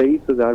23,000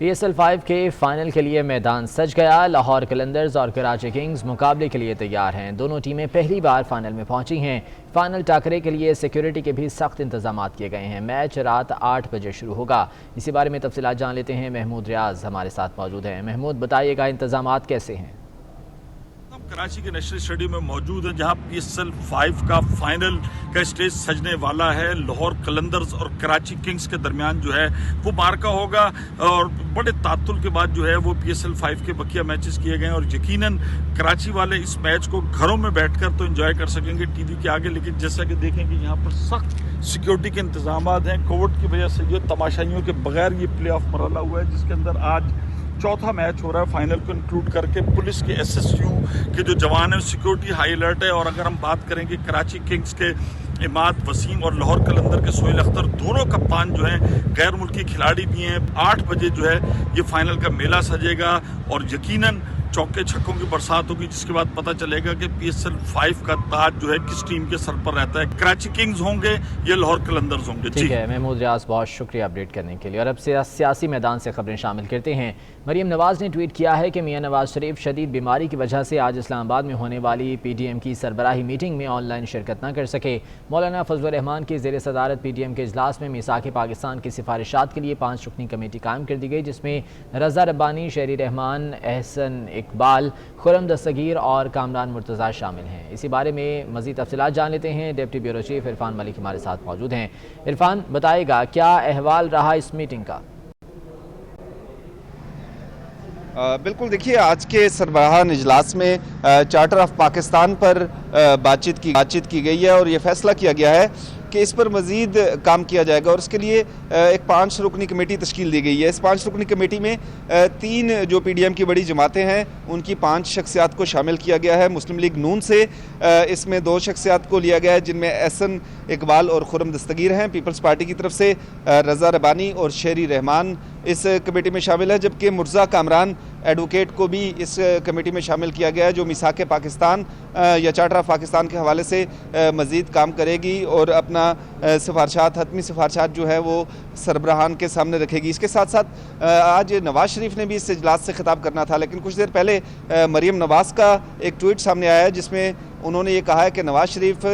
PSL 5 کے final کے لیے میدان سج گیا۔ لاہور قلندرز اور کراچی کنگز مقابلے کے لیے تیار ہیں۔ دونوں ٹیمیں پہلی بار فائنل میں پہنچی ہیں۔ فائنل ٹاکرے کے لیے سیکیورٹی کے بھی سخت انتظامات کیے گئے ہیں۔ میچ رات 8 بجے شروع ہوگا۔ اسی بارے میں تفصیلات جان لیتے ہیں، محمود ریاض ہمارے ساتھ موجود ہیں۔ محمود، بتائیے گا انتظامات کیسے ہیں؟ کراچی کے نیشنل اسٹیڈیم میں موجود ہیں، جہاں PSL 5 کا فائنل کا اسٹیج سجنے والا ہے۔ لاہور قلندرز اور کراچی کنگز کے درمیان جو ہے وہ مارکا ہوگا، اور بڑے تعطل کے بعد جو ہے وہ PSL 5 کے بقیہ میچز کیے گئے ہیں، اور یقیناً کراچی والے اس میچ کو گھروں میں بیٹھ کر تو انجوائے کر سکیں گے ٹی وی کے آگے، لیکن جیسا کہ دیکھیں کہ یہاں پر سخت سیکیورٹی کے انتظامات ہیں۔ کووڈ کی وجہ سے جو تماشائیوں کے بغیر یہ پلے آف مرحلہ ہوا ہے، جس کے اندر آج چوتھا میچ ہو رہا ہے فائنل کو انکلوڈ کر کے۔ پولیس کے SSU کے جو جوان ہیں سیکیورٹی ہائی الرٹ ہے، اور اگر ہم بات کریں کہ کراچی کنگز کے اماد وسیم اور لاہور قلندر کے سہیل اختر دونوں کپتان جو ہیں غیر ملکی کھلاڑی بھی ہیں۔ 8 بجے جو ہے یہ فائنل کا میلہ سجے گا، اور یقیناً چوکے چھکوں کی برسات ہوگی، جس کے بعد پتہ چلے گا کہ PSL 5 کا تاج جو ہے کس ٹیم کے سر پر رہتا ہے، کراچی کنگز ہوں گے یا لاہور قلندرز ہوں گے۔ ٹھیک ہے محمود ریاض، بہت شکریہ اپڈیٹ کرنے کے لیے۔ اور اب سیاسی میدان سے خبریں شامل کرتے ہیں۔ مریم نواز نے ٹویٹ کیا ہے کہ میاں نواز شریف شدید بیماری کی وجہ سے آج اسلام آباد میں ہونے والی PDM کی سربراہی میٹنگ میں آن لائن شرکت نہ کر سکے۔ مولانا فضل الرحمان کی زیر صدارت PDM کے اجلاس میں میثاق پاکستان کی سفارشات کے لیے 5 رکنی کمیٹی قائم کر دی گئی، جس میں رضا ربانی، شہری رحمان، احسن اقبال، خرم دستگیر اور کامران مرتضیٰ شامل ہیں۔ اسی بارے میں مزید تفصیلات جان لیتے ہیں، ڈپٹی بیورو چیف عرفان ملک ہمارے ساتھ موجود ہیں۔ عرفان، بتائے گا کیا احوال رہا اس میٹنگ کا؟ بالکل، دیکھیے آج کے سربراہان اجلاس میں چارٹر آف پاکستان پر بات چیت کی گئی ہے، اور یہ فیصلہ کیا گیا ہے کہ اس پر مزید کام کیا جائے گا، اور اس کے لیے ایک 5 رکنی کمیٹی تشکیل دی گئی ہے۔ اس 5 رکنی کمیٹی میں 3 جو PDM کی بڑی جماعتیں ہیں ان کی 5 شخصیات کو شامل کیا گیا ہے۔ مسلم لیگ نون سے اس میں 2 شخصیات کو لیا گیا ہے، جن میں احسن اقبال اور خرم دستگیر ہیں۔ پیپلز پارٹی کی طرف سے رضا ربانی اور شہری رحمان اس کمیٹی میں شامل ہے، جبکہ مرزا کامران ایڈوکیٹ کو بھی اس کمیٹی میں شامل کیا گیا ہے، جو میثاق پاکستان یا چارٹر آف پاکستان کے حوالے سے مزید کام کرے گی اور اپنا حتمی سفارشات جو ہے وہ سربراہان کے سامنے رکھے گی۔ اس کے ساتھ ساتھ آج نواز شریف نے بھی اس اجلاس سے خطاب کرنا تھا، لیکن کچھ دیر پہلے مریم نواز کا ایک ٹویٹ سامنے آیا ہے، جس میں انہوں نے یہ کہا ہے کہ نواز شریف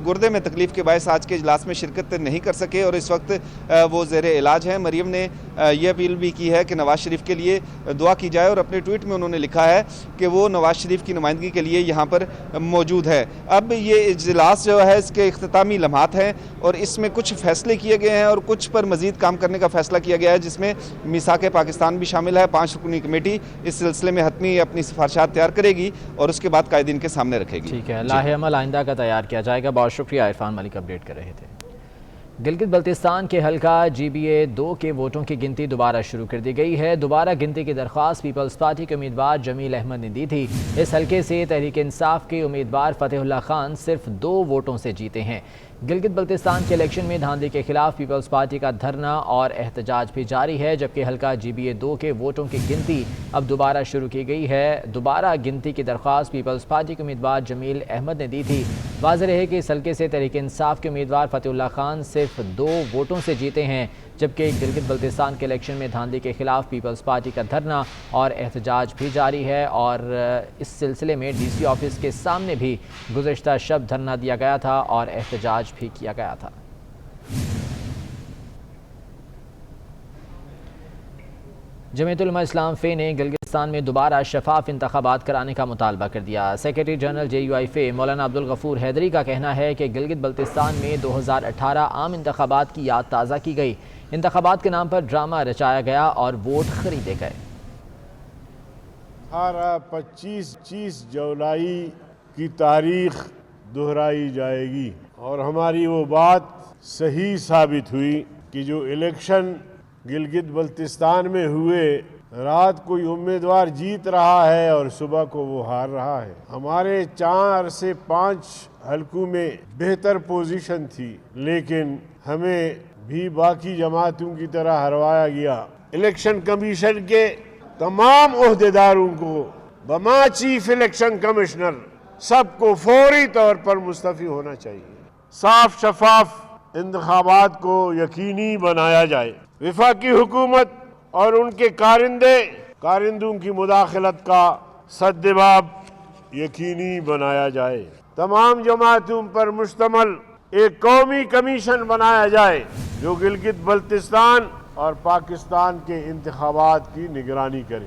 گردے میں تکلیف کے باعث آج کے اجلاس میں شرکت نہیں کر سکے، اور اس وقت وہ زیر علاج ہیں۔ مریم نے یہ اپیل بھی کی ہے کہ نواز شریف کے لیے دعا کی جائے، اور اپنے ٹویٹ میں انہوں نے لکھا ہے کہ وہ نواز شریف کی نمائندگی کے لیے یہاں پر موجود ہے۔ اب یہ اجلاس جو ہے اس کے اختتامی لمحات ہیں، اور اس میں کچھ فیصلے کیے گئے ہیں اور کچھ پر مزید کام کرنے کا فیصلہ کیا گیا ہے، جس میں میثاق پاکستان بھی شامل ہے۔ 5 رکنی کمیٹی اس سلسلے میں حتمی اپنی سفارشات تیار کرے گی اور اس کے بعد قائدین کے سامنے رکھے گی۔ ٹھیک ہے، لاہ عمل آئندہ کا تیار کیا جائے گا۔ بہت شکریہ، عرفان ملک اپڈیٹ کر رہے تھے۔ گلگت بلتستان کے حلقہ GBA 2 کے ووٹوں کی گنتی دوبارہ شروع کر دی گئی ہے۔ دوبارہ گنتی کی درخواست پیپلز پارٹی کے امیدوار جمیل احمد نے دی تھی۔ اس حلقے سے تحریک انصاف کے امیدوار فتح اللہ خان صرف 2 ووٹوں سے جیتے ہیں۔ گلگت بلتستان کے الیکشن میں دھاندلی کے خلاف پیپلز پارٹی کا دھرنا اور احتجاج بھی جاری ہے، جبکہ حلقہ GBA 2 کے ووٹوں کی گنتی اب دوبارہ شروع کی گئی ہے۔ دوبارہ گنتی کی درخواست پیپلز پارٹی کے امیدوار جمیل احمد نے دی تھی۔ واضح رہے کہ اس حلقے سے تحریک انصاف کے امیدوار فتح اللہ خان صرف 2 ووٹوں سے جیتے ہیں، جبکہ گلگت بلتستان کے الیکشن میں دھاندلی کے خلاف پیپلز پارٹی کا دھرنا اور احتجاج بھی جاری ہے، اور اس سلسلے میں DC آفس کے سامنے بھی گزشتہ شب دھرنا دیا گیا تھا اور احتجاج بھی کیا گیا تھا۔ جمعیت علماء اسلام فے نے گلگستان میں دوبارہ شفاف انتخابات کرانے کا مطالبہ کر دیا۔ سیکریٹری جنرل JUI فے مولانا عبدالغفور حیدری کا کہنا ہے کہ گلگت بلتستان میں 2018 عام انتخابات کی یاد تازہ کی گئی، انتخابات کے نام پر ڈرامہ رچایا گیا اور ووٹ خریدے گئے۔ 25 جولائی کی تاریخ دہرائی جائے گی، اور ہماری وہ بات صحیح ثابت ہوئی کہ جو الیکشن گلگت بلتستان میں ہوئے، رات کوئی امیدوار جیت رہا ہے اور صبح کو وہ ہار رہا ہے۔ ہمارے 4 سے 5 حلقوں میں بہتر پوزیشن تھی، لیکن ہمیں بھی باقی جماعتوں کی طرح ہروایا گیا۔ الیکشن کمیشن کے تمام عہدیداروں کو بما چیف الیکشن کمشنر سب کو فوری طور پر مستعفی ہونا چاہیے۔ صاف شفاف انتخابات کو یقینی بنایا جائے۔ وفاقی حکومت اور ان کے کارندوں کی مداخلت کا سدباب یقینی بنایا جائے۔ تمام جماعتوں پر مشتمل ایک قومی کمیشن بنایا جائے جو گلگت بلتستان اور پاکستان کے انتخابات کی نگرانی کرے۔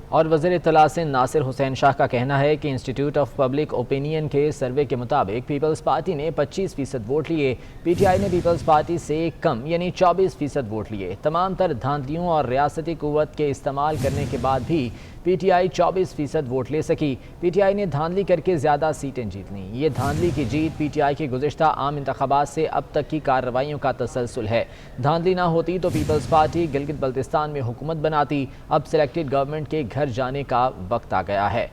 اور وزیر اطلاع ناصر حسین شاہ کا کہنا ہے کہ انسٹیٹیوٹ آف پبلک اوپینین کے سروے کے مطابق پیپلز پارٹی نے 25% ووٹ لیے، پی ٹی آئی نے پیپلز پارٹی سے کم یعنی 24% ووٹ لیے۔ تمام تر دھاندلیوں اور ریاستی قوت کے استعمال کرنے کے بعد بھی پی ٹی آئی 24% ووٹ لے سکی۔ پی ٹی آئی نے دھاندلی کر کے زیادہ سیٹیں جیت لیں۔ یہ دھاندلی کی جیت پی ٹی آئی کے گزشتہ عام انتخابات سے اب تک کی کارروائیوں کا تسلسل ہے۔ دھاندلی نہ ہوتی تو پیپلز پارٹی گلگت بلتستان میں حکومت بناتی۔ اب سلیکٹڈ گورنمنٹ کے گھر جانے کا وقت آ گیا ہے۔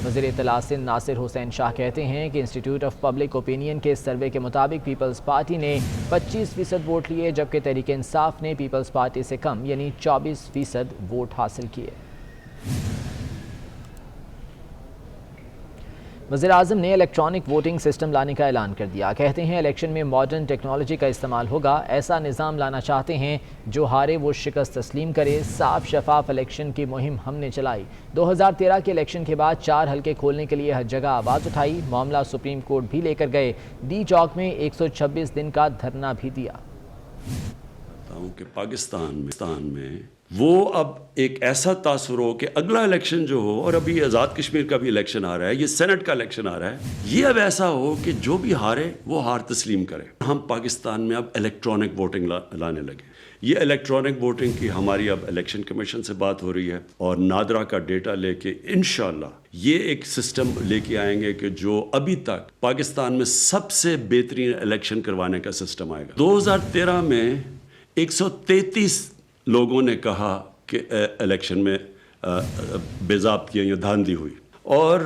وزیر اطلاع ناصر حسین شاہ کہتے ہیں کہ انسٹیٹیوٹ آف پبلک اوپینین کے سروے کے مطابق پیپلز پارٹی نے 25% ووٹ لیے، جبکہ تحریک انصاف نے پیپلز پارٹی سے کم یعنی 24% ووٹ حاصل کیے۔ وزیر اعظم نے الیکٹرانک ووٹنگ سسٹم لانے کا اعلان کر دیا۔ کہتے ہیں الیکشن میں ماڈرن ٹیکنالوجی کا استعمال ہوگا۔ ایسا نظام لانا چاہتے ہیں جو ہارے وہ شکست تسلیم کرے۔ صاف شفاف الیکشن کی مہم ہم نے چلائی۔ 2013 کے الیکشن کے بعد 4 حلقے کھولنے کے لیے ہر جگہ آواز اٹھائی۔ معاملہ سپریم کورٹ بھی لے کر گئے۔ ڈی چوک میں 126 دن کا دھرنا بھی دیا۔ کہ پاکستان میں وہ اب ایک ایسا تاثر ہو کہ اگلا الیکشن جو ہو، اور ابھی آزاد کشمیر کا بھی الیکشن آ رہا ہے، یہ سینٹ کا الیکشن آ رہا ہے، یہ اب ایسا ہو کہ جو بھی ہارے وہ ہار تسلیم کرے۔ ہم پاکستان میں اب الیکٹرانک ووٹنگ لانے لگے۔ یہ الیکٹرانک ووٹنگ کی ہماری اب الیکشن کمیشن سے بات ہو رہی ہے، اور نادرا کا ڈیٹا لے کے انشاءاللہ یہ ایک سسٹم لے کے آئیں گے کہ جو ابھی تک پاکستان میں سب سے بہترین الیکشن کروانے کا سسٹم آئے گا۔ 2013 میں 133 لوگوں نے کہا کہ الیکشن میں بے ضابطگیاں یا دھاندلی ہوئی، اور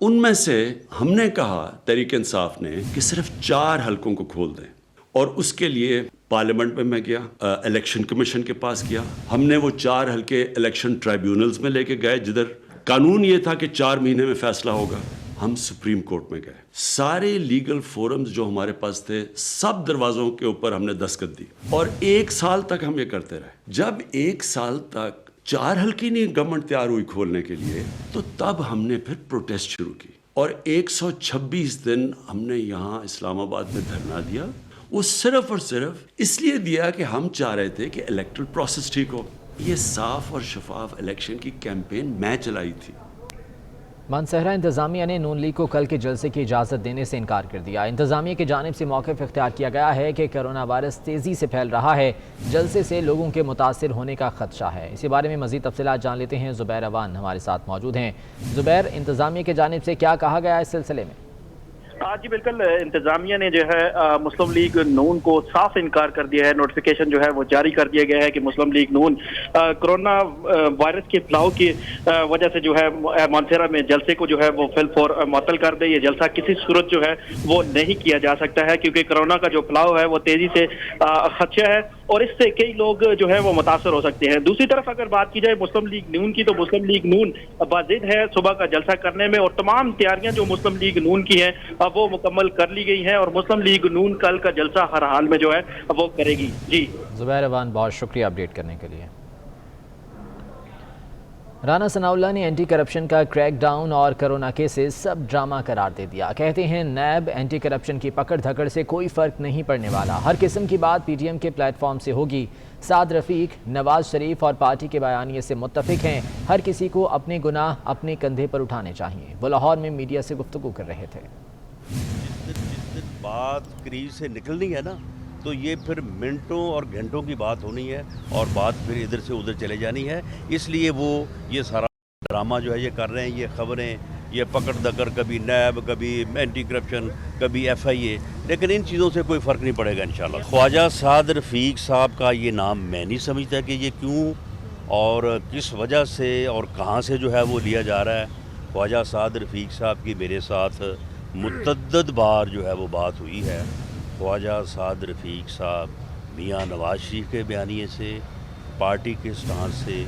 ان میں سے ہم نے کہا تحریک انصاف نے کہ صرف 4 حلقوں کو کھول دیں، اور اس کے لیے پارلیمنٹ میں گیا، الیکشن کمیشن کے پاس گیا۔ ہم نے وہ 4 حلقے الیکشن ٹرائیبیونلز میں لے کے گئے، جدھر قانون یہ تھا کہ 4 مہینے میں فیصلہ ہوگا۔ ہم سپریم کورٹ میں گئے، سارے لیگل فورمز جو ہمارے پاس تھے سب دروازوں کے اوپر ہم نے دستخط دی، اور 1 سال تک ہم یہ کرتے رہے۔ جب 1 سال تک 4 حلقے نہیں گورنمنٹ تیار ہوئی کھولنے کے لیے، تو تب ہم نے پھر پروٹیسٹ شروع کی، اور 126 دن ہم نے یہاں اسلام آباد میں دھرنا دیا۔ وہ صرف اور صرف اس لیے دیا کہ ہم چاہ رہے تھے کہ الیکٹرل پروسیس ٹھیک ہو۔ یہ صاف اور شفاف الیکشن کی کیمپین میں چلائی تھی۔ مانسہرہ انتظامیہ نے نون لیگ کو کل کے جلسے کی اجازت دینے سے انکار کر دیا۔ انتظامیہ کی جانب سے موقف اختیار کیا گیا ہے کہ کرونا وائرس تیزی سے پھیل رہا ہے، جلسے سے لوگوں کے متاثر ہونے کا خدشہ ہے۔ اسی بارے میں مزید تفصیلات جان لیتے ہیں، زبیر اوان ہمارے ساتھ موجود ہیں۔ زبیر، انتظامیہ کی جانب سے کیا کہا گیا اس سلسلے میں؟ جی بالکل، انتظامیہ نے جو ہے مسلم لیگ نون کو صاف انکار کر دیا ہے۔ نوٹیفیکیشن جو ہے وہ جاری کر دیا گیا ہے کہ مسلم لیگ نون کرونا وائرس کے پھیلاؤ کی وجہ سے جو ہے مانسہرہ میں جلسے کو جو ہے وہ فی الفور معطل کر دے۔ یہ جلسہ کسی صورت جو ہے وہ نہیں کیا جا سکتا ہے، کیونکہ کرونا کا جو پھیلاؤ ہے وہ تیزی سے خدشہ ہے، اور اس سے کئی لوگ جو ہے وہ متاثر ہو سکتے ہیں۔ دوسری طرف اگر بات کی جائے مسلم لیگ نون کی، تو مسلم لیگ نون باضد ہے صبح کا جلسہ کرنے میں، اور تمام تیاریاں جو مسلم لیگ نون کی ہیں وہ مکمل کر لی گئی ہیں، اور مسلم لیگ نون کل کا جلسہ ہر حال میں جو ہے وہ کرے گی۔ جی زبیر اوان، بہت شکریہ اپڈیٹ کرنے کے لیے۔ رانا ثناء اللہ نے اینٹی کرپشن کا کریک ڈاؤن اور کرونا کیسز سب ڈرامہ قرار دے دیا۔ کہتے ہیں نیب اینٹی کرپشن کی پکڑ دھکڑ سے کوئی فرق نہیں پڑنے والا، ہر قسم کی بات پی ٹی ایم کے پلیٹ فارم سے ہوگی۔ سعد رفیق نواز شریف اور پارٹی کے بیانیے سے متفق ہیں، ہر کسی کو اپنے گناہ اپنے کندھے پر اٹھانے چاہیے۔ وہ لاہور میں میڈیا سے گفتگو کر رہے تھے۔ جس دن بات کریز سے نکلنی ہے نا، تو یہ پھر منٹوں اور گھنٹوں کی بات ہونی ہے، اور بات پھر ادھر سے ادھر چلے جانی ہے۔ اس لیے وہ یہ سارا ڈرامہ جو ہے یہ کر رہے ہیں، یہ خبریں، یہ پکڑ دکڑ، کبھی نیب، کبھی اینٹی کرپشن، کبھی ایف آئی اے، لیکن ان چیزوں سے کوئی فرق نہیں پڑے گا انشاءاللہ۔ خواجہ سعد رفیق صاحب کا یہ نام میں نہیں سمجھتا کہ یہ کیوں اور کس وجہ سے اور کہاں سے جو ہے وہ لیا جا رہا ہے۔ خواجہ سعد رفیق صاحب کی میرے ساتھ متعدد بار جو ہے وہ بات ہوئی ہے۔ خواجہ سعد رفیق صاحب میاں نواز شریف کے بیانیے سے، پارٹی کے سٹانس سے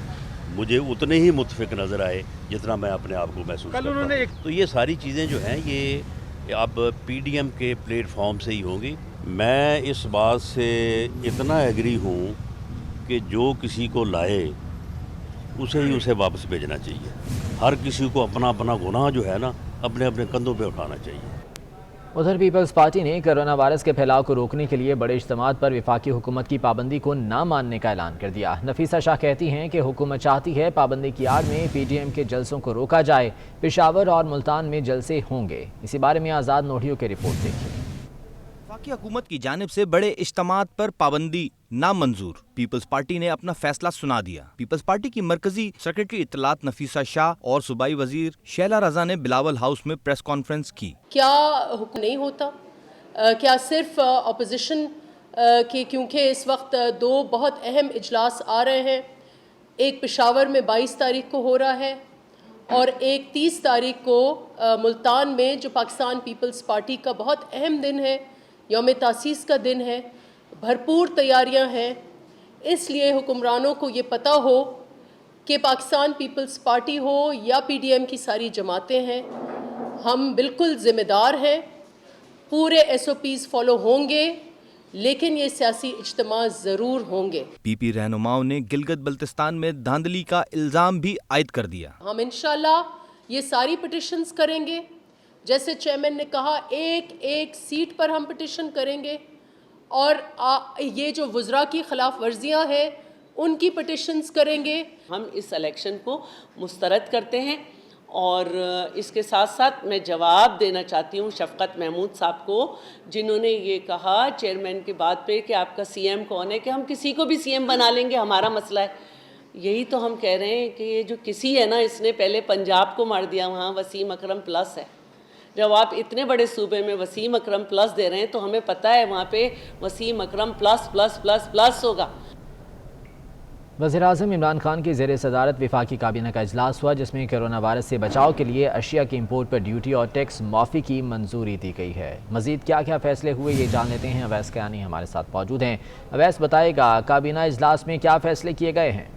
مجھے اتنے ہی متفق نظر آئے جتنا میں اپنے آپ کو محسوس کرتا ہوں۔ تو یہ ساری چیزیں جو ہیں یہ اب پی ڈی ایم کے پلیٹ فارم سے ہی ہوں گی۔ میں اس بات سے اتنا ایگری ہوں کہ کہ جو کسی کو لائے اسے واپس بھیجنا چاہیے. ہر کسی کو اپنا اپنا گناہ جو ہے نا اپنے اپنے کندھوں پہ اٹھانا چاہیے. ادھر پیپلز پارٹی نے کرونا وائرس کے پھیلاؤ کو روکنے کے لیے بڑے اجتماعات پر وفاقی حکومت کی پابندی کو نہ ماننے کا اعلان کر دیا. نفیسہ شاہ کہتی ہیں کہ حکومت چاہتی ہے پابندی کی آڑ میں پی ڈی ایم کے جلسوں کو روکا جائے. پشاور اور ملتان میں جلسے ہوں گے. اسی بارے میں آزاد نوڈیو کی رپورٹ دیکھیے. وفاقی حکومت کی جانب سے بڑے اجتماعات پر پابندی نامنظور. پیپلز پارٹی نے اپنا فیصلہ سنا دیا. پیپلز پارٹی کی مرکزی سیکرٹری اطلاعات نفیسہ شاہ اور صوبائی وزیر شیلا رضا نے بلاول ہاؤس میں پریس کانفرنس کی. کیا حکم نہیں ہوتا؟ کیا صرف اپوزیشن کے کیونکہ اس وقت دو بہت اہم اجلاس آ رہے ہیں، ایک پشاور میں 22 تاریخ کو ہو رہا ہے اور ایک 30 تاریخ کو ملتان میں، جو پاکستان پیپلز پارٹی کا بہت اہم دن ہے، یوم تاسیس کا دن ہے، بھرپور تیاریاں ہیں. اس لیے حکمرانوں کو یہ پتہ ہو کہ پاکستان پیپلز پارٹی ہو یا پی ڈی ایم کی ساری جماعتیں ہیں، ہم بالکل ذمہ دار ہیں. پورے ایس او پیز فالو ہوں گے، لیکن یہ سیاسی اجتماع ضرور ہوں گے. پی پی رہنماؤں نے گلگت بلتستان میں دھاندلی کا الزام بھی عائد کر دیا. ہم انشاءاللہ یہ ساری پٹیشنز کریں گے، جیسے چیئرمین نے کہا ایک ایک سیٹ پر ہم پٹیشن کریں گے، اور یہ جو وزراء کی خلاف ورزیاں ہیں ان کی پٹیشنز کریں گے. ہم اس الیکشن کو مسترد کرتے ہیں، اور اس کے ساتھ ساتھ میں جواب دینا چاہتی ہوں شفقت محمود صاحب کو، جنہوں نے یہ کہا چیئرمین کی بات پہ کہ آپ کا سی ایم کون ہے، کہ ہم کسی کو بھی سی ایم بنا لیں گے، ہمارا مسئلہ ہے. یہی تو ہم کہہ رہے ہیں کہ یہ جو کسی ہے نا، اس نے پہلے پنجاب کو مار دیا، وہاں وسیم اکرم پلس ہے. جب آپ اتنے بڑے صوبے میں وسیم اکرم پلس دے رہے ہیں تو ہمیں پتہ ہے وہاں پہ وسیم اکرم پلس پلس پلس پلس ہوگا. وزیراعظم عمران خان کی زیر صدارت وفاقی کابینہ کا اجلاس ہوا، جس میں کرونا وائرس سے بچاؤ کے لیے اشیاء کی امپورٹ پر ڈیوٹی اور ٹیکس معافی کی منظوری دی گئی ہے. مزید کیا کیا فیصلے ہوئے یہ جان لیتے ہیں. اویس کیانی ہمارے ساتھ موجود ہیں. اویس بتائے گا کابینہ اجلاس میں کیا فیصلے کیے گئے ہیں؟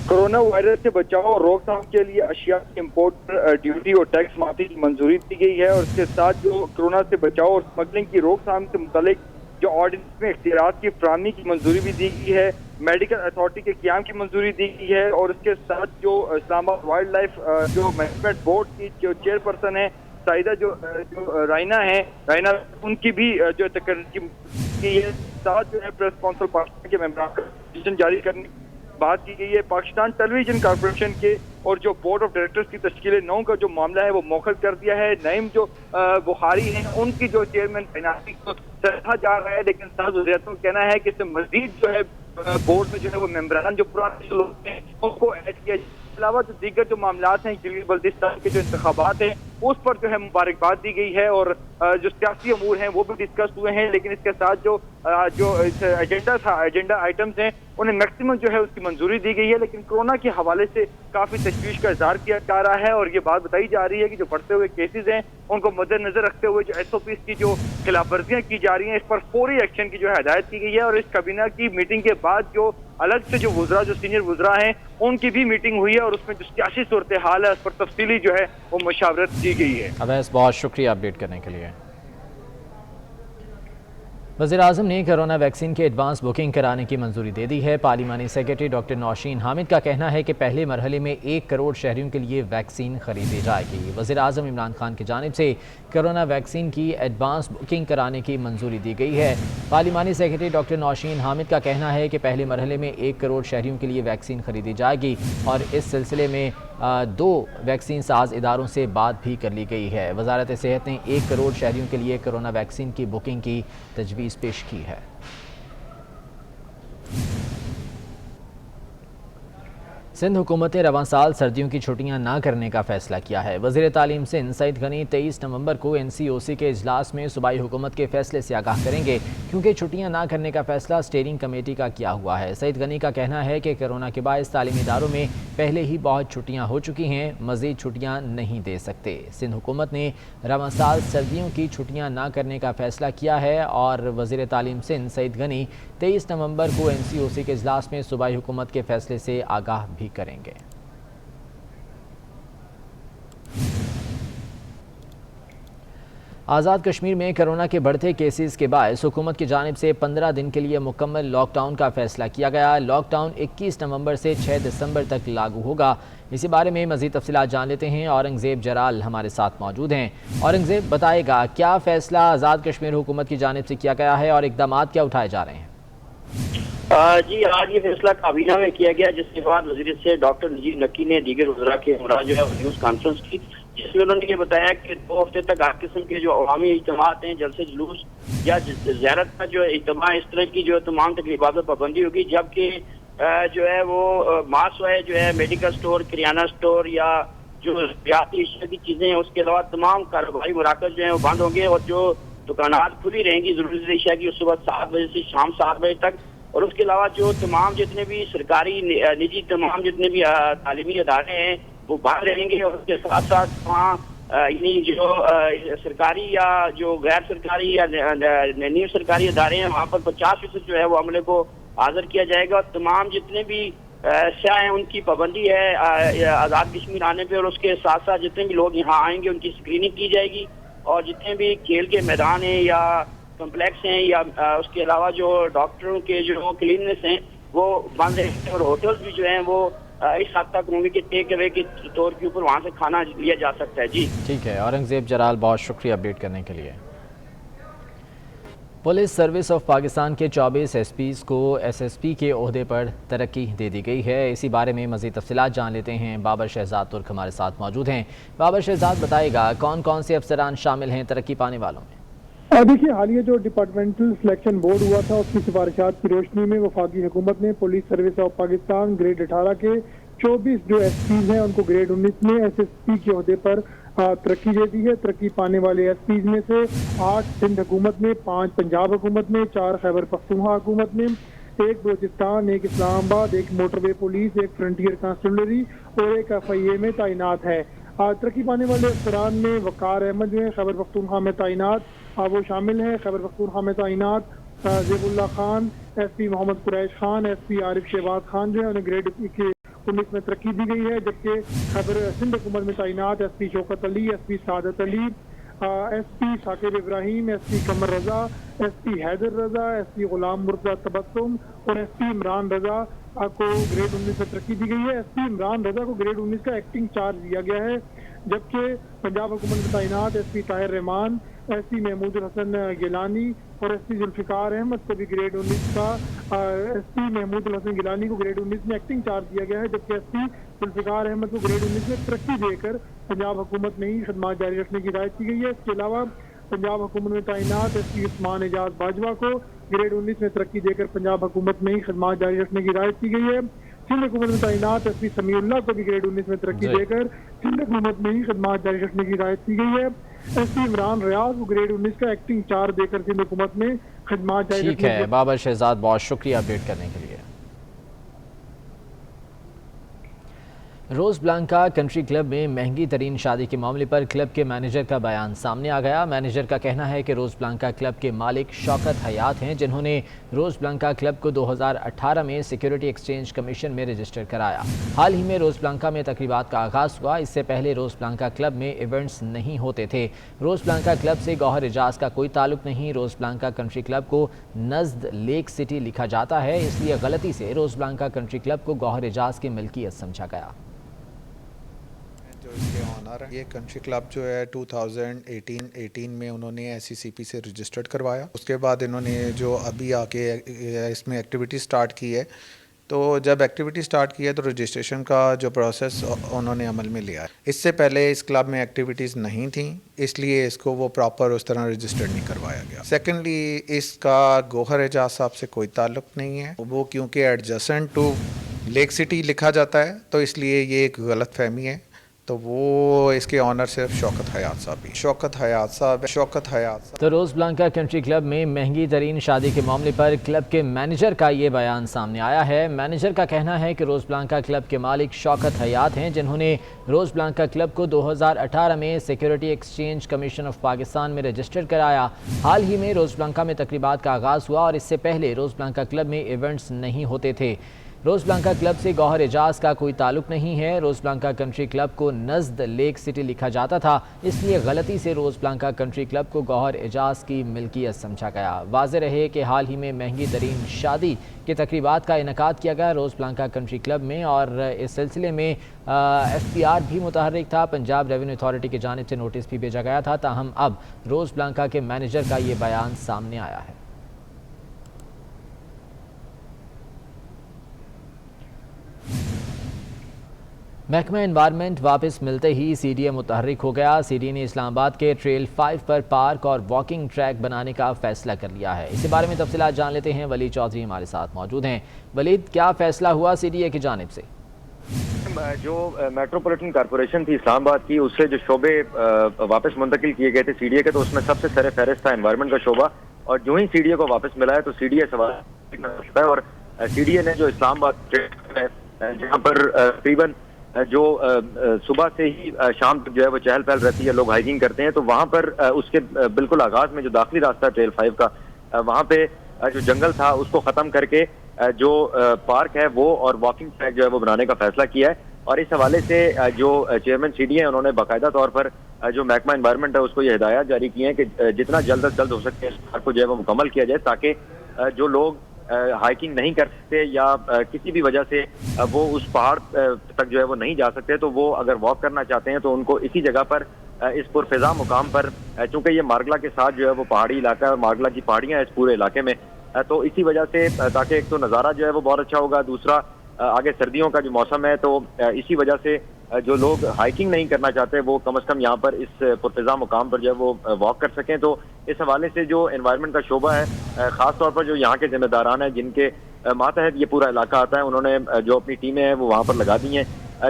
کورونا وائرس سے بچاؤ اور روک تھام کے لیے اشیاء کی امپورٹ پر ڈیوٹی اور ٹیکس معافی کی منظوری دی گئی ہے، اور اس کے ساتھ جو کورونا سے بچاؤ اور اسمگلنگ کی روک تھام سے متعلق جو آرڈیننس میں اختیارات کی فراہمی کی منظوری بھی دی گئی ہے. میڈیکل اتھارٹی کے قیام کی منظوری دی گئی ہے، اور اس کے ساتھ جو اسلام آباد وائلڈ لائف جو مینجمنٹ بورڈ کی جو چیئر پرسن ہے سائدہ جو رائنا ہے، رائنا ان کی بھی جو تقرری کی ہے. ساتھ جو ہے پریس کونسل پاکستان کے ممبران کا جاری کرنے بات کی گئی ہے. پاکستان ٹیلی ویژن کارپوریشن کے اور جو بورڈ آف ڈائریکٹرز کی تشکیل 9 کا جو معاملہ ہے وہ موخر کر دیا ہے. نعیم جو بخاری ہیں ان کی جو چیئرمین تعیناتی کو سرا جا رہا ہے، لیکن ساز وزیروں کا کہنا ہے کہ اس سے مزید جو ہے بورڈ میں جو ہے وہ ممبران جو پرانے لوگ ہیں ان کو ایڈ کیا جائے. اس کے علاوہ جو دیگر جو معاملات ہیں گلگت بلتستان کے جو انتخابات ہیں اس پر جو ہے مبارکباد دی گئی ہے، اور جو سیاسی امور ہیں وہ بھی ڈسکس ہوئے ہیں. لیکن اس کے ساتھ جو ایجنڈا تھا، ایجنڈا آئٹمز ہیں، انہیں میکسیمم جو ہے اس کی منظوری دی گئی ہے. لیکن کورونا کے حوالے سے کافی تشویش کا اظہار کیا جا رہا ہے، اور یہ بات بتائی جا رہی ہے کہ جو بڑھتے ہوئے کیسز ہیں ان کو مد نظر رکھتے ہوئے جو ایس او پیز کی جو خلاف ورزیاں کی جا رہی ہیں اس پر فوری ایکشن کی جو ہے ہدایت کی گئی ہے. اور اس کابینہ کی میٹنگ کے بعد جو الگ سے جو وزراء جو سینئر وزراء ہیں ان کی بھی میٹنگ ہوئی ہے، اور اس میں جو سیاسی صورتحال ہے اس پر تفصیلی جو ہے وہ مشاورت کی گئی ہے. اویس بہت شکریہ اپڈیٹ کرنے کے لیے. وزیراعظم نے کرونا ویکسین کے ایڈوانس بکنگ کرانے کی منظوری دے دی ہے. پارلیمانی سیکرٹری ڈاکٹر نوشین حامد کا کہنا ہے کہ پہلے مرحلے میں 1 کروڑ شہریوں کے لیے ویکسین خریدی جائے گی. وزیراعظم عمران خان کی جانب سے کرونا ویکسین کی ایڈوانس بکنگ کرانے کی منظوری دی گئی ہے. پارلیمانی سیکرٹری ڈاکٹر نوشین حامد کا کہنا ہے کہ پہلے مرحلے میں 1 کروڑ شہریوں کے لیے ویکسین خریدی جائے گی، اور اس سلسلے میں 2 ویکسین ساز اداروں سے بات بھی کر لی گئی ہے. وزارت صحت نے 1 کروڑ شہریوں کے لیے کرونا ویکسین کی بکنگ کی تجویز پیش کی ہے. سندھ حکومت نے رواں سال سردیوں کی چھٹیاں نہ کرنے کا فیصلہ کیا ہے. وزیر تعلیم سندھ سعید غنی 23 نومبر کو NCOC کے اجلاس میں صوبائی حکومت کے فیصلے سے آگاہ کریں گے، کیونکہ چھٹیاں نہ کرنے کا فیصلہ اسٹیئرنگ کمیٹی کا کیا ہوا ہے. سعید غنی کا کہنا ہے کہ کورونا کے باعث تعلیمی اداروں میں پہلے ہی بہت چھٹیاں ہو چکی ہیں، مزید چھٹیاں نہیں دے سکتے. سندھ حکومت نے رواں سال سردیوں کی چھٹیاں نہ کرنے کا فیصلہ کیا ہے، اور وزیر تعلیم سندھ سعید غنی 23 نومبر کو NCOC کے اجلاس میں صوبائی حکومت کے فیصلے سے آگاہ بھی کریں گے. آزاد کشمیر میں کرونا کے بڑھتے کیسز کے باعث حکومت کی جانب سے 15 دن کے لیے مکمل لاک ڈاؤن کا فیصلہ کیا گیا۔ لاک ڈاؤن 21 نومبر سے 6 دسمبر تک لاگو ہوگا۔ اسی بارے میں مزید تفصیلات جان لیتے ہیں، اورنگزیب جرال ہمارے ساتھ موجود ہیں۔ اورنگزیب بتائے گا کیا فیصلہ آزاد کشمیر حکومت کی جانب سے کیا گیا ہے اور اقدامات کیا اٹھائے جا رہے ہیں؟ جی آج یہ فیصلہ کابینہ میں کیا گیا، جس کے بعد وزیر سے ڈاکٹر نذیر نقوی نے دیگر وزراء کے ہمراہ جو ہے نیوز کانفرنس کی، جس میں انہوں نے یہ بتایا کہ 2 ہفتے تک ہر قسم کے جو عوامی اجتماعات ہیں، جلسے جلوس یا زیارت کا جو اجتماع، اس طرح کی جو تمام تقریبات پر پابندی ہوگی، جبکہ جو ہے وہ ماس جو ہے میڈیکل سٹور، کریانہ سٹور یا جو ریاستی اشیاء کی چیزیں ہیں، اس کے علاوہ تمام کاروباری مراکز جو ہیں وہ بند ہوں گے، اور جو دکانات کھلی رہیں گی ضروری اشیاء کی، اس صبح 7 بجے سے شام 7 بجے تک، اور اس کے علاوہ جو تمام جتنے بھی سرکاری نجی تمام جتنے بھی تعلیمی ادارے ہیں وہ بند رہیں گے، اور اس کے ساتھ ساتھ وہاں یعنی جو سرکاری یا جو غیر سرکاری یا نیم سرکاری ادارے ہیں وہاں پر 50% جو ہے وہ عملے کو حاضر کیا جائے گا، اور تمام جتنے بھی سیاح ہیں ان کی پابندی ہے آزاد کشمیر آنے پہ، اور اس کے ساتھ ساتھ جتنے بھی لوگ یہاں آئیں گے ان کی اسکریننگ کی جائے گی، اور جتنے بھی کھیل کے میدان ہیں یا کمپلیکس ہیں یا اس کے علاوہ جو ڈاکٹروں کے جو کلینکس ہیں وہ بند رہیں گے، اور ہوٹلز بھی جو ہیں وہ اس حد تک ہوں گے کہ ٹیک اوے کے طور کے اوپر وہاں سے کھانا لیا جا سکتا ہے۔ جی ٹھیک ہے، اورنگزیب جرال بہت شکریہ اپڈیٹ کرنے کے لیے۔ پولیس سروس آف پاکستان کے 24 ایس پیز کو ایس ایس پی کے عہدے پر ترقی دے دی گئی ہے۔ اسی بارے میں مزید تفصیلات جان لیتے ہیں، بابر شہزاد ترک ہمارے ساتھ موجود ہیں۔ بابر شہزاد بتائے گا کون کون سے افسران شامل ہیں ترقی پانے والوں میں؟ دیکھیے حالیہ جو ڈپارٹمنٹل سلیکشن بورڈ ہوا تھا اس کی سفارشات کی روشنی میں وفاقی حکومت نے Police Service of Pakistan grade 18 کے 24 جو ایس پیز ہیں ان کو گریڈ 19 میں ایس ایس پی کے عہدے پر ترقی دے دی ہے۔ ترقی پانے والے ایس پیز میں سے 8 سندھ حکومت میں، 5 پنجاب حکومت میں، 4 خیبر پختونخوا حکومت میں، 1 بلوچستان، 1 اسلام آباد، 1 موٹر وے پولیس، 1 فرنٹیئر کانسٹیبلری اور 1 FIA میں تعینات ہے۔ ترقی پانے والے افسران میں وقار احمد جو ہیں خیبر پختونخوا میں تعینات وہ شامل ہیں۔ خیبر پختونخوا میں تعینات زیب اللہ خان، ایس پی محمد قریش خان، ایس پی عارف شہباز خان جو ہے انہیں گریڈ 19 میں ترقی دی گئی ہے، جبکہ خیبر سندھ حکومت میں تعینات S P Shaukat Ali, S P سعادت علی، ایس پی ثاقب ابراہیم، ایس پی قمر رضا، ایس پی حیدر رضا، ایس پی غلام مرزا تبسم اور ایس پی عمران رضا کو گریڈ 19 میں ترقی دی گئی ہے۔ ایس پی عمران رضا کو گریڈ 19 کا ایکٹنگ چارج دیا گیا ہے، جبکہ پنجاب حکومت میں تعینات ایس پی طاہر رحمان، ایس پی محمود الحسن گیلانی اور ایس پی ذوالفقار احمد کو بھی گریڈ 19 کا ایس پی محمود الحسن گیلانی کو گریڈ 19 میں ایکٹنگ چارج دیا گیا ہے، جبکہ ایس پی ذوالفقار احمد کو گریڈ 19 میں ترقی دے کر پنجاب حکومت میں ہی خدمات جاری رکھنے کی ہدایت کی گئی ہے۔ اس کے علاوہ پنجاب حکومت میں تعینات ایس پی عثمان اعجاز باجوہ کو گریڈ 19 میں ترقی دے کر پنجاب حکومت میں ہی خدمات جاری رکھنے کی ہدایت کی گئی ہے۔ سندھ حکومت میں تعینات ایس پی سمیع اللہ کو بھی گریڈ 19 میں ترقی دے کر سندھ حکومت میں ہی خدمات جاری رکھنے کی ہدایت کی گئی ہے۔ ایس پی عمران ریاض کو گریڈ 19 کا ایکٹنگ چارج دے کر سندھ حکومت میں خدمات جاری رکھنے کی۔ ٹھیک ہے بابر شہزاد بہت شکریہ اپڈیٹ کرنے کے لیے۔ روز بلانکا کنٹری کلب میں مہنگی ترین شادی کے معاملے پر کلب کے مینیجر کا بیان سامنے آ گیا۔ مینیجر کا کہنا ہے کہ روز بلانکا کلب کے مالک شوکت حیات ہیں، جنہوں نے روز بلانکا کلب کو 2018 میں سیکیورٹی ایکسچینج کمیشن میں رجسٹر کرایا۔ حال ہی میں روز بلانکا میں تقریبات کا آغاز ہوا، اس سے پہلے روز بلانکا کلب میں ایونٹس نہیں ہوتے تھے۔ روز بلانکا کلب سے گوہر اعجاز کا کوئی تعلق نہیں۔ روز بلانکا کنٹری کلب کو نزد لیک سٹی لکھا جاتا ہے، اس لیے غلطی سے روز بلانکا کنٹری کلب کو گوہر اعجاز کی ملکیت سمجھا گیا۔ جو اس کے آنر ہیں، یہ کنٹری کلب جو ہے 2018 میں انہوں نے SCCP سے رجسٹرڈ کروایا۔ اس کے بعد انہوں نے جو ابھی آ کے اس میں ایکٹیویٹی سٹارٹ کی ہے، تو جب ایکٹیویٹی سٹارٹ کی ہے تو رجسٹریشن کا جو پروسیس انہوں نے عمل میں لیا ہے۔ اس سے پہلے اس کلب میں ایکٹیویٹیز نہیں تھیں، اس لیے اس کو وہ پراپر اس طرح رجسٹرڈ نہیں کروایا گیا۔ سیکنڈلی اس کا گوہر اعجاز صاحب سے کوئی تعلق نہیں ہے، وہ کیونکہ ایڈجسنٹ ٹو لیک سٹی لکھا جاتا ہے تو اس لیے یہ ایک غلط فہمی ہے، تو وہ اس کے آنر صرف شوکت حیات صاحب ہی۔ شوکت حیات صاحب تو روز بلانکا کنٹری کلب میں مہنگی ترین شادی کے معاملے پر کلب کے مینیجر کا یہ بیان سامنے آیا ہے۔ مینیجر کا کہنا ہے کہ روز بلانکا کلب کے مالک شوکت حیات ہیں، جنہوں نے روز بلانکا کلب کو 2018 میں security exchange commission of Pakistan میں رجسٹر کرایا۔ حال ہی میں روز بلانکا میں تقریبات کا آغاز ہوا اور اس سے پہلے روز بلانکا کلب میں ایونٹس نہیں ہوتے تھے۔ روز بلانکا کلب سے گوہر اعجاز کا کوئی تعلق نہیں ہے. روز بلانکا کنٹری کلب کو نزد لیک سٹی لکھا جاتا تھا, اس لیے غلطی سے روز بلانکا کنٹری کلب کو گوہر اعجاز کی ملکیت سمجھا گیا. واضح رہے کہ حال ہی میں مہنگی ترین شادی کے تقریبات کا انعقاد کیا گیا روز بلانکا کنٹری کلب میں, اور اس سلسلے میں FPR بھی متحرک تھا. پنجاب ریونیو اتھارٹی کی جانب سے نوٹس بھی بھیجا گیا تھا, تاہم اب روز بلانکا کے مینیجر کا یہ بیان سامنے آیا ہے. محکمہ انوائرمنٹ واپس ملتے ہی CDA متحرک ہو گیا. CDA نے اسلام آباد کے ٹریل 5 پر پارک اور واکنگ ٹریک بنانے کا فیصلہ کر لیا ہے. اسی بارے میں تفصیلات جان لیتے ہیں. ولید چودھری ہمارے ساتھ موجود ہیں. ولید, کیا فیصلہ ہوا CDA کی جانب سے؟ جو میٹروپولیٹن کارپوریشن تھی اسلام آباد کی, اس سے جو شعبے واپس منتقل کیے گئے تھے CDA کے, تو اس میں سب سے سر فہرست تھا انوائرمنٹ کا شعبہ. اور جو ہی CDA کو واپس ملا ہے تو CDA سوال ہے, اور CDA نے جو اسلام آباد جہاں پر تقریباً جو صبح سے ہی شام تک جو ہے وہ چہل پہل رہتی ہے, لوگ ہائیکنگ کرتے ہیں, تو وہاں پر اس کے بالکل آغاز میں جو داخلی راستہ ٹریل 5 کا, وہاں پہ جو جنگل تھا اس کو ختم کر کے جو پارک ہے وہ اور واکنگ ٹریک جو ہے وہ بنانے کا فیصلہ کیا ہے. اور اس حوالے سے جو چیئرمین CDA ہیں, انہوں نے باقاعدہ طور پر جو محکمہ انوائرمنٹ ہے اس کو یہ ہدایات جاری کی ہیں کہ جتنا جلد از جلد ہو سکے اس پارک کو جو ہے وہ مکمل کیا جائے, تاکہ جو لوگ ہائیکنگ نہیں کر سکتے یا کسی بھی وجہ سے وہ اس پہاڑ تک جو ہے وہ نہیں جا سکتے, تو وہ اگر واک کرنا چاہتے ہیں تو ان کو اسی جگہ پر اس پرفضا مقام پر, چونکہ یہ مارگلا کے ساتھ جو ہے وہ پہاڑی علاقہ ہے اور مارگلا کی پہاڑیاں اس پورے علاقے میں, تو اسی وجہ سے تاکہ ایک تو نظارہ جو ہے وہ بہت اچھا ہوگا, دوسرا آگے سردیوں کا جو موسم ہے تو اسی وجہ سے جو لوگ ہائیکنگ نہیں کرنا چاہتے وہ کم از کم یہاں پر اس پرفضا مقام پر جو ہے وہ واک کر سکیں. تو اس حوالے سے جو انوائرمنٹ کا شعبہ ہے, خاص طور پر جو یہاں کے ذمہ داران ہیں جن کے ماتحت یہ پورا علاقہ آتا ہے, انہوں نے جو اپنی ٹیمیں ہیں وہ وہاں پر لگا دی ہیں.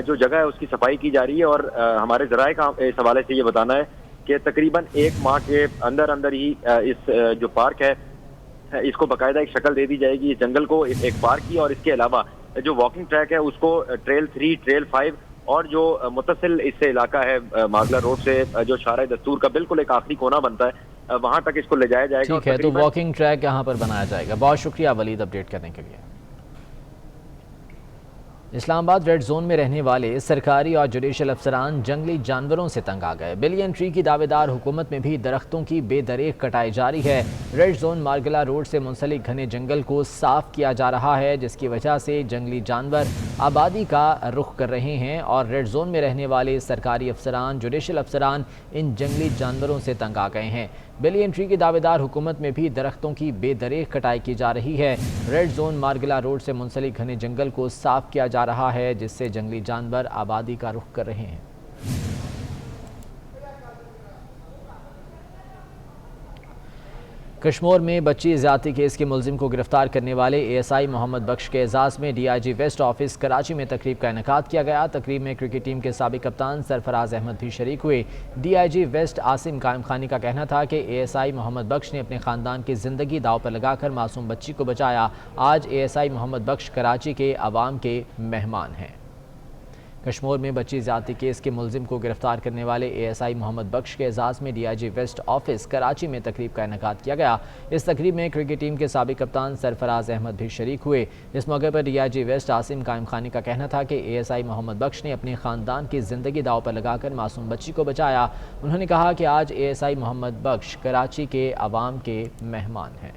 جو جگہ ہے اس کی صفائی کی جا رہی ہے, اور ہمارے ذرائع کا اس حوالے سے یہ بتانا ہے کہ تقریباً 1 ماہ کے اندر ہی اس جو پارک ہے اس کو باقاعدہ ایک شکل دے دی جائے گی, اس جنگل کو ایک پارک کی, اور اس کے علاوہ جو واکنگ ٹریک ہے اس کو ٹریل 3, ٹریل 5 اور جو متصل اس سے علاقہ ہے ماگلا روڈ سے جو شارع دستور کا بالکل ایک آخری کونا بنتا ہے, وہاں تک اس کو لے جایا جائے گا. ٹھیک ہے, تو واکنگ ٹریک یہاں پر بنایا جائے گا. بہت شکریہ ولید اپڈیٹ کرنے کے لیے. اسلام آباد ریڈ زون میں رہنے والے سرکاری اور جوڈیشل افسران جنگلی جانوروں سے تنگ آ گئے. بلین ٹری کی دعوے دار حکومت میں بھی درختوں کی بے دریغ کٹائی جاری ہے. ریڈ زون مارگلا روڈ سے منسلک گھنے جنگل کو صاف کیا جا رہا ہے, جس کی وجہ سے جنگلی جانور آبادی کا رخ کر رہے ہیں, اور ریڈ زون میں رہنے والے سرکاری افسران, جوڈیشل افسران ان جنگلی جانوروں سے تنگ آ گئے ہیں. بلین ٹری کی دعوے دار حکومت میں بھی درختوں کی بے دریغ کٹائی کی جا رہی ہے. ریڈ زون مارگلا روڈ سے منسلک گھنے جنگل کو صاف کیا جا رہا ہے, جس سے جنگلی جانور آبادی کا رخ کر رہے ہیں. کشمور میں بچی زیادتی کیس کے ملزم کو گرفتار کرنے والے ASI محمد بخش کے اعزاز میں DIG ویسٹ آفس کراچی میں تقریب کا انعقاد کیا گیا. تقریب میں کرکٹ ٹیم کے سابق کپتان سرفراز احمد بھی شریک ہوئے. DIG ویسٹ عاصم قائم خانی کا کہنا تھا کہ ASI محمد بخش نے اپنے خاندان کی زندگی داؤ پر لگا کر معصوم بچی کو بچایا. آج ASI محمد بخش کراچی کے عوام کے مہمان ہیں. کشمور میں بچی زیادتی کیس کے ملزم کو گرفتار کرنے والے ASI محمد بخش کے اعزاز میں DIG ویسٹ آفس کراچی میں تقریب کا انعقاد کیا گیا. اس تقریب میں کرکٹ ٹیم کے سابق کپتان سرفراز احمد بھی شریک ہوئے. اس موقع پر DIG ویسٹ عاصم قائم خانی کا کہنا تھا کہ ASI محمد بخش نے اپنے خاندان کی زندگی داؤ پر لگا کر معصوم بچی کو بچایا. انہوں نے کہا کہ آج ASI محمد بخش کراچی کے عوام کے مہمان ہیں.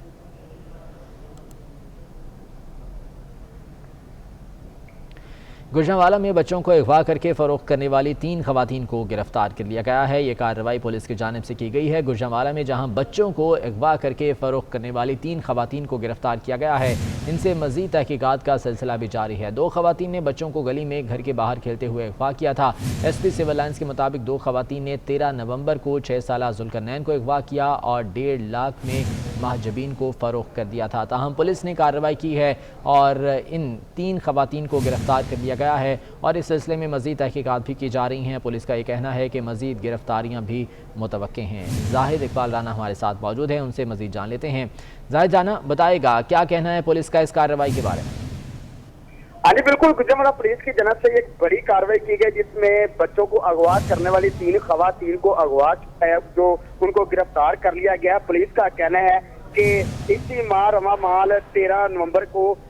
گوجرانوالہ میں بچوں کو اغوا کر کے فروخت کرنے والی 3 خواتین کو گرفتار کر لیا گیا ہے. یہ کارروائی پولیس کی جانب سے کی گئی ہے. گوجرانوالہ میں جہاں بچوں کو اغوا کر کے فروخت کرنے والی 3 خواتین کو گرفتار کیا گیا ہے, ان سے مزید تحقیقات کا سلسلہ بھی جاری ہے. 2 خواتین نے بچوں کو گلی میں گھر کے باہر کھیلتے ہوئے اغوا کیا تھا. SP سول لائنز کے مطابق 2 خواتین نے 13 نومبر کو 6 سالہ ذوالقرنین کو اغوا کیا اور 1.5 لاکھ میں مہجبین کو فروخت کر دیا تھا. تاہم پولیس نے کارروائی کی ہے اور ان 3 خواتین کو گرفتار کر لیا گیا ہے, اور اس سلسلے میں مزید تحقیقات بھی کی جا رہی ہیں. پولیس کا یہ کہنا ہے کہ مزید گرفتاریاں بھی متوقع ہیں. زاہد اقبال رانا ہمارے ساتھ موجود ہیں, ان سے مزید جان لیتے ہیں. زاہد جانا بتائے گا کیا کہنا ہے پولیس کا اس کارروائی کے بارے میں؟ ہاں جی بالکل, گوجرانوالہ پولیس کی جانب سے ایک بڑی کارروائی کی گئی جس میں بچوں کو اغوا کرنے والی 3 خواتین کو اغوا جو ان کو گرفتار کر لیا گیا. پولیس کا کہنا ہے کہ اسی ماہ رواں مال 13 نومبر کو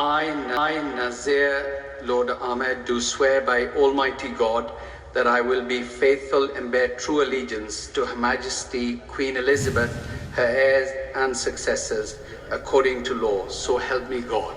I, Nazir Lord Ahmed, do swear by Almighty God that I will be faithful and bear true allegiance to Her Majesty Queen Elizabeth, her heirs and successors, according to law. So help me God.